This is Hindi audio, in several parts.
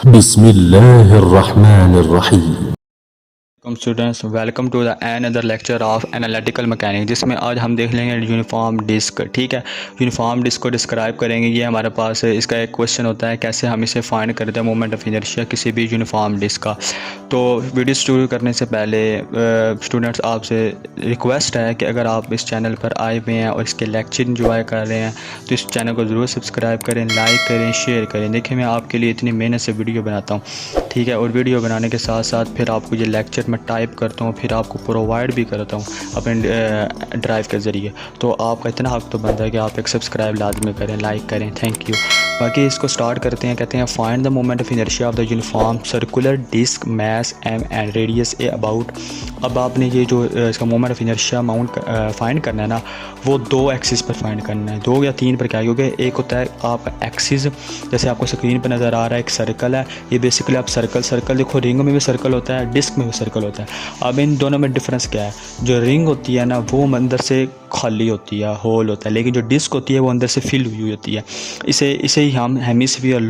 बिस्मिल्लाहिर्रहमानिर्रहीम। Students welcome to the another lecture of analytical mechanics, जिसमें आज हम देख लेंगे यूनिफॉर्म डिस्क। ठीक है, यूनिफॉर्म डिस्क को डिस्क्राइब करेंगे। ये हमारे पास इसका एक क्वेश्चन होता है, कैसे हम इसे फाइंड करते हैं मोमेंट ऑफ इनर्शिया किसी भी यूनिफॉर्म डिस्क का। तो वीडियो शुरू करने से पहले स्टूडेंट्स आपसे रिक्वेस्ट है कि अगर आप इस चैनल पर आए हुए हैं और इसके लेक्चर इंजॉय कर रहे हैं तो इस चैनल को ज़रूर सब्सक्राइब करें, लाइक करें, शेयर करें। देखिए मैं आपके लिए इतनी मेहनत से वीडियो बनाता हूँ, ठीक है, और वीडियो बनाने के साथ साथ फिर आपको ये लेक्चर मैं टाइप करता हूँ, फिर आपको प्रोवाइड भी करता हूँ अपने ड्राइव के ज़रिए। तो आपका इतना हक तो बनता है कि आप एक सब्सक्राइब लाजमी करें, लाइक करें। Thank you. बाकी इसको स्टार्ट करते हैं। कहते हैं find the moment of inertia of the uniform circular disc mass M and radius a about. अब आपने ये जो इसका moment of inertia amount find करना है ना, वो दो एक्सिस पर फाइंड करना है, दो या तीन पर क्या, क्योंकि एक होता है आपका एक्सिस, जैसे आपको स्क्रीन पर नज़र आ रहा है एक सर्कल है, ये बेसिकली आप सर्कल देखो, रिंग में भी सर्कल होता है, डिस्क में भी सर्कल होता है। अब इन दोनों में डिफरेंस क्या है? जो रिंग होती है ना वो अंदर से खाली होती है, होल होता है, लेकिन जो डिस्क होती है वो अंदर से फिल हुई होती है। इसे ही हम हेमिस्फीयर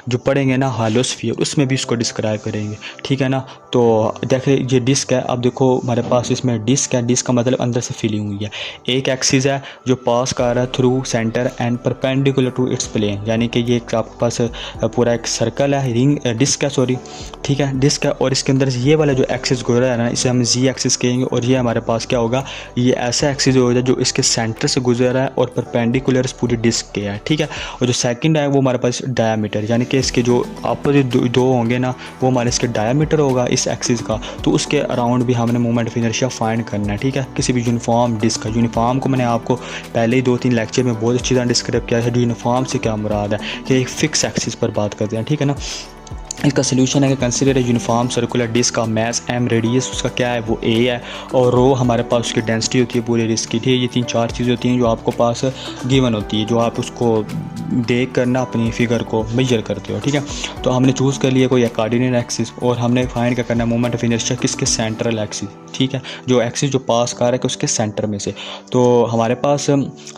जो पढ़ेंगे ना हालोस्फीयर, उसमें भी इसको डिस्क्राइब करेंगे। ठीक है ना। तो देखिए ये डिस्क है, अब देखो हमारे पास इसमें डिस्क है, डिस्क का मतलब अंदर से फिलिंग हुई है। एक एक्सिस है जो पास कर रहा है through centre and perpendicular to its plane, यानी कि ये आपके पास पूरा एक सर्कल है, रिंग डिस्क है, सॉरी, ठीक है, डिस्क है, और इसके अंदर ये वाला जो एक्सिस गुजरा है ना, इसे हम जी एक्सिस कहेंगे, और ये हमारे पास क्या होगा, ये ऐसा एक्सिस होगा जो इसके सेंटर से गुजर रहा है और परपेंडिकुलर पूरी डिस्क के है। ठीक है, और जो सेकंड है वो हमारे पास डायामीटर, यानी कि इसके जो अपोजिट दो होंगे ना, वो हमारे इसके डायामीटर होगा इस एक्सिस का, तो उसके अराउंड भी हमने मोमेंट ऑफ इनर्शिया फाइंड करना है। ठीक है, किसी भी यूनिफॉर्म डिस्क का। यूनिफॉर्म को मैंने आपको पहले ही 2-3 लेक्चर में बहुत अच्छी तरह डिस्क्राइब किया है। यूनिफॉर्म से क्या मुराद है कि एक फिक्स एक्सिस पर बात करते हैं। ठीक है ना। इसका सलूशन है कि कंसिडर यूनिफॉर्म सर्कुलर डिस्क का मैस एम, रेडियस उसका क्या है, वो ए है, और रो हमारे पास उसकी डेंसिटी होती है पूरे डिस्क की। ठीक है, ये 3-4 चीज़ें होती हैं जो आपको पास गिवन होती है, जो आप उसको देख कर ना अपनी फिगर को मेजर करते हो। ठीक है, तो हमने चूज़ कर लिया कोई कोऑर्डिनेट एक्सिस, और हमने फाइंड क्या करना है, मोमेंट ऑफ इनर्शिया किसके, सेंट्रल एक्सिस। ठीक है, जो एक्सिस जो पास कर रहा है उसके सेंटर में से। तो हमारे पास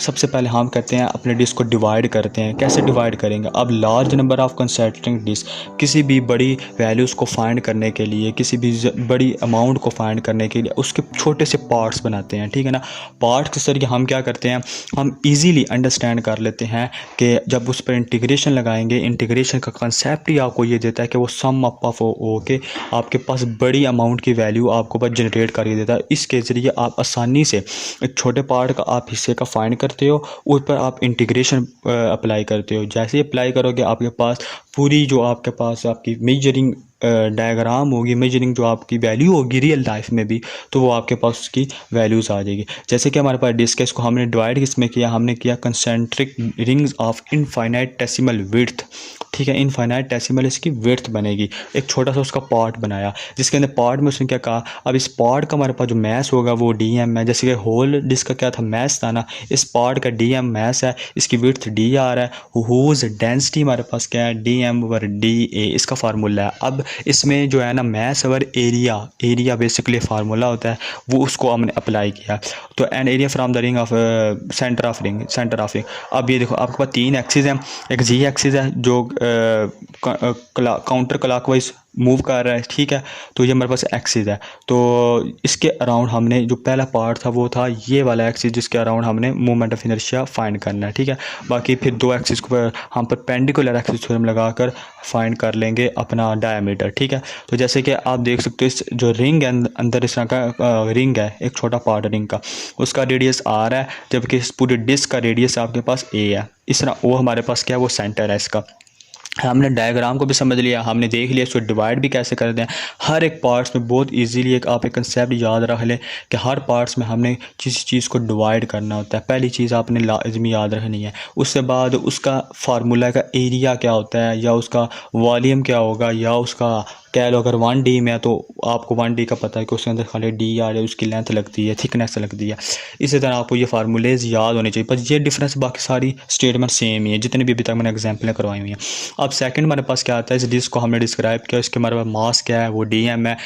सबसे पहले हम करते हैं अपने डिस्क को डिवाइड करते हैं। कैसे डिवाइड करेंगे? अब large number of concentric disc, किसी भी बड़ी वैल्यूज़ को फाइंड करने के लिए, किसी भी बड़ी अमाउंट को फाइंड करने के लिए उसके छोटे से पार्ट्स बनाते हैं। ठीक है ना। पार्ट्स के जरिए हम क्या करते हैं, हम इजीली अंडरस्टैंड कर लेते हैं कि जब उस पर इंटीग्रेशन लगाएंगे, इंटीग्रेशन का कंसेप्ट ही आपको ये देता है कि वो सम अप ऑफ हो के आपके पास बड़ी अमाउंट की वैल्यू आपको बस जनरेट करके देता है। इसके ज़रिए आप आसानी से एक छोटे पार्ट का आप हिस्से का फाइंड करते हो, उस पर आप इंटीग्रेशन अप्लाई करते हो। जैसे ही अप्लाई करोगे आपके पास पूरी जो आपके पास आपकी मेजरिंग डायग्राम होगी, मेजरिंग जो आपकी वैल्यू होगी रियल लाइफ में भी, तो वो आपके पास उसकी वैल्यूज़ आ जाएगी। जैसे कि हमारे पास डिस्क है, इसको हमने डिवाइड किसमें किया, हमने किया concentric rings of infinitesimal width. ठीक है, इनफाइनाइटेसिमल इसकी विड्थ बनेगी। एक छोटा सा उसका पार्ट बनाया, जिसके अंदर पार्ट में उसने क्या कहा, अब इस पार्ट का हमारे पास जो मैस होगा वो डी एम है। जैसे कि होल डिस्क का क्या था, मैस था ना, इस पार्ट का डी एम मैस है, इसकी विड्थ डी आ रहा है, हुज डेंसिटी हमारे पास क्या है, d m over d a, इसका फार्मूला है। अब इसमें जो है ना mass over area basically formula होता है, वो उसको हमने अप्लाई किया। तो an area from the ring of centre of ring. अब ये देखो आपके पास 3 एक्सिस हैं, एक जी एक्सिस है जो काउंटर क्लॉकवाइज मूव कर रहा है। ठीक है, तो ये हमारे पास एक्सिस है। तो इसके अराउंड हमने जो पहला पार्ट था वो था ये वाला एक्सिस, जिसके अराउंड हमने मोमेंट ऑफ इनर्शिया फाइंड करना है। ठीक है, बाकी फिर 2 एक्सिस को हम परपेंडिकुलर एक्सिस थ्योरम लगाकर फाइंड कर लेंगे अपना डायमीटर। ठीक है, तो जैसे कि आप देख सकते हो इस जो रिंग है अंदर इस तरह का रिंग है, एक छोटा पार्ट रिंग का, उसका रेडियस आर है, जबकि इस पूरे डिस्क का रेडियस आपके पास ए है। इस तरह वो हमारे पास क्या है, वो सेंटर है इसका। हमने डायग्राम को भी समझ लिया, हमने देख लिया इसको डिवाइड भी कैसे करते हैं। हर एक पार्ट्स में बहुत इजीली एक आप एक कंसेप्ट याद रख लें कि हर पार्ट्स में हमने किसी चीज़ को डिवाइड करना होता है। पहली चीज़ आपने लाजमी याद रखनी है। उसके बाद उसका फार्मूला का एरिया क्या होता है, या उसका वॉल्यूम क्या होगा, या उसका कह लो अगर 1D में है तो आपको 1D का पता है कि उसके अंदर खाली डी आ जाए, उसकी लेंथ लगती है, थिकनेस लगती है। इसी तरह आपको ये फार्मूलेज याद होने चाहिए, पर ये डिफरेंस बाकी सारी स्टेटमेंट सेम ही है जितने भी अभी तक मैंने एग्जाम्पलें करवाई हुई हैं। अब सेकंड हमारे पास क्या आता है, इस डिस्क को हमने डिस्क्राइब किया, इसके हमारे पास मास क्या है वो DM है,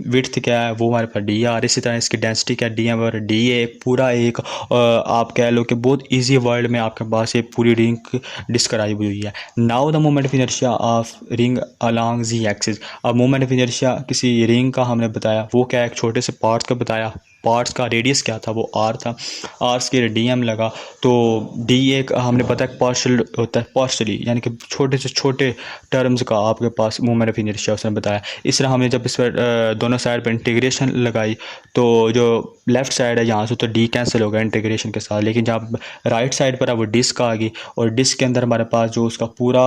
विड्थ क्या है वो हमारे पास DR, इसी तरह इसकी डेंसिटी क्या है DM और DA। पूरा एक आप कह लो कि बहुत ईजी वर्ड में आपके पास ये पूरी रिंग डिस्क्राइब हुई है। Now the moment of inertia of ring along Z axis. अब मोमेंट ऑफ इनर्शिया किसी रिंग का हमने बताया, वो क्या है, एक छोटे से पार्ट्स का बताया, पार्ट्स का रेडियस क्या था, वो R था, R के DM लगा, तो DA का हमने पता है पार्शल होता है, पार्शली यानी कि छोटे से छोटे टर्म्स का आपके पास मोमेंट ऑफ इनर्शिया उसने बताया। इस तरह हमने जब इस पर दोनों साइड पर इंटीग्रेशन लगाई तो जो लेफ़्ट साइड है यहाँ से तो D कैंसिल हो गया इंटीग्रेशन के साथ, लेकिन जब राइट साइड पर है वो डिस्क आ गई, और डिस्क के अंदर हमारे पास जो उसका पूरा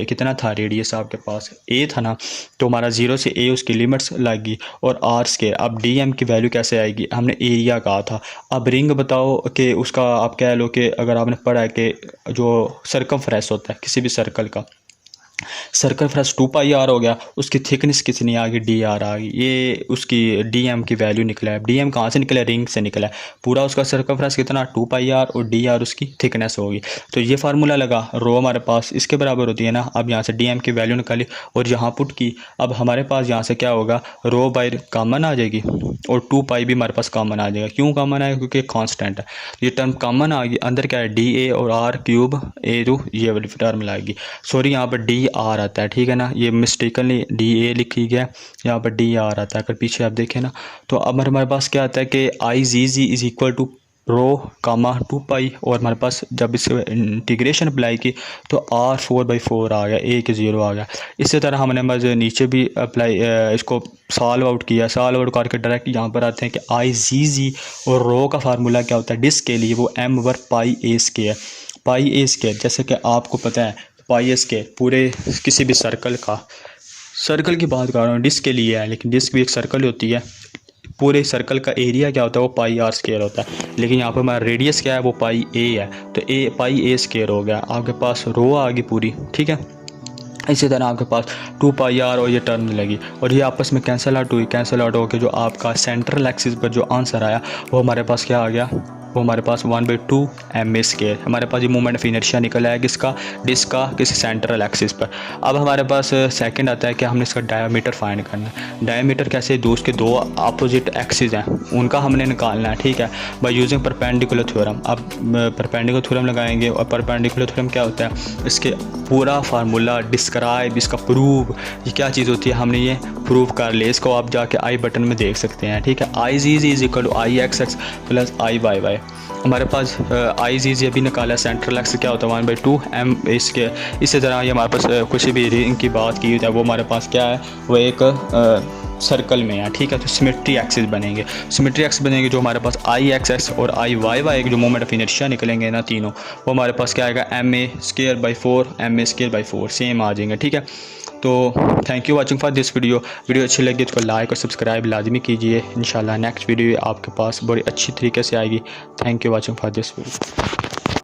कितना था रेडियस आपके पास A था ना, तो हमारा 0 से A उसकी लिमिट्स लगी और R स्क्वायर। अब DM की वैल्यू कैसे आएगी, हमने एरिया कहा था। अब रिंग बताओ कि उसका आप कह लो कि अगर आपने पढ़ा है कि जो सर्कमफ्रेंस होता है किसी भी सर्कल का, सर्कमफ्रेंस 2πr हो गया, उसकी थिकनेस कितनी आ गई, DR आ गई, ये उसकी DM की वैल्यू निकला है। DM कहाँ से निकला है, रिंग से निकला है। पूरा उसका सर्कमफ्रेंस कितना 2πr और DR उसकी थिकनेस होगी। तो ये फार्मूला लगा, रो हमारे पास इसके बराबर होती है ना। अब यहाँ से DM की वैल्यू निकाली और यहाँ पुट की। अब हमारे पास यहाँ से क्या होगा, रो बाय कॉमन आ जाएगी और 2π भी हमारे पास कॉमन आ जाएगा। क्यों कॉमन आएगा, क्योंकि कांस्टेंट है। ये टर्म कॉमन आ गई, अंदर क्या है DA और R क्यूब A टू ये वाली टर्म लाएगी। सॉरी यहाँ पर DR आता है, ठीक है ना, ये मिस्टेकनली DA लिखी गया, यहाँ पर DR आता है। अगर पीछे आप देखें ना तो अब हमारे पास क्या आता है कि IGG इज इक्वल टू रो कामा 2π, और हमारे पास जब इस इंटीग्रेशन अप्लाई की तो R 4/4 आ गया, A के 0 आ गया। इसी तरह हमने बस नीचे भी अप्लाई इसको सॉल्व आउट किया, सॉल्व आउट करके डायरेक्ट यहाँ पर आते हैं कि IGG और रो का फार्मूला क्या होता है डिस्क के लिए, वो m/πa², πa²। जैसे कि आपको पता है πa² पूरे किसी भी सर्कल का, सर्कल की बात कर रहा हूँ, डिस्क के लिए है, लेकिन डिस्क भी एक सर्कल होती है। पूरे सर्कल का एरिया क्या होता है, वो πr² होता है, लेकिन यहाँ पर हमारा रेडियस क्या है, वो πa है, तो πa² हो गया। आपके पास रो आ गई पूरी, ठीक है। इसी तरह आपके पास 2πr और ये टर्म लगी और ये आपस में कैंसिल आउट हुई, कैंसिल आउट होकर जो आपका सेंट्रल एक्सिस पर जो आंसर आया वो हमारे पास क्या आ गया, वो हमारे पास 1/2 ma²। हमारे पास ये मोमेंट ऑफ इनर्शिया निकल आया किसका, डिस्क का, किसी सेंट्रल एक्सिस पर। अब हमारे पास सेकंड आता है कि हमने इसका डायमीटर फाइंड करना है। डायमीटर कैसे, उसके दो अपोजिट एक्सिस हैं उनका हमने निकालना है, ठीक है, बाय यूजिंग परपेंडिकुलर थ्योरम। अब परपेंडिकुलर थ्योरम लगाएंगे, और परपेंडिकुलर थ्योरम क्या होता है, इसके पूरा फार्मूला डिस्क्राइब, इसका प्रूव, ये क्या चीज़ होती है, हमने ये प्रूव कर लिया। इसको आप जाके आई बटन में देख सकते हैं, ठीक है। IGG is equal to IXX plus IYY। हमारे पास IGG अभी निकाला, सेंट्रल एक्सिस क्या होता है 1/2 m इसके। इसी तरह ये हमारे पास कुछ भी रिंग की बात की है, वो हमारे पास क्या है, वो एक सर्कल में है, ठीक है। तो सिमेट्री एक्सिस बनेंगे, सिमेट्री एक्सिस बनेंगे जो हमारे पास IXX और IYY जो मोमेंट ऑफ इनर्शिया निकलेंगे ना तीनों, वो हमारे पास क्या आएगा ma²/4 ma²/4 सेम आ जाएंगे, ठीक है। तो thank you watching for this video अच्छी लगी तो लाइक और सब्सक्राइब लाजमी कीजिए। इंशाल्लाह नेक्स्ट वीडियो आपके पास बड़ी अच्छी तरीके से आएगी। Thank you watching for this video.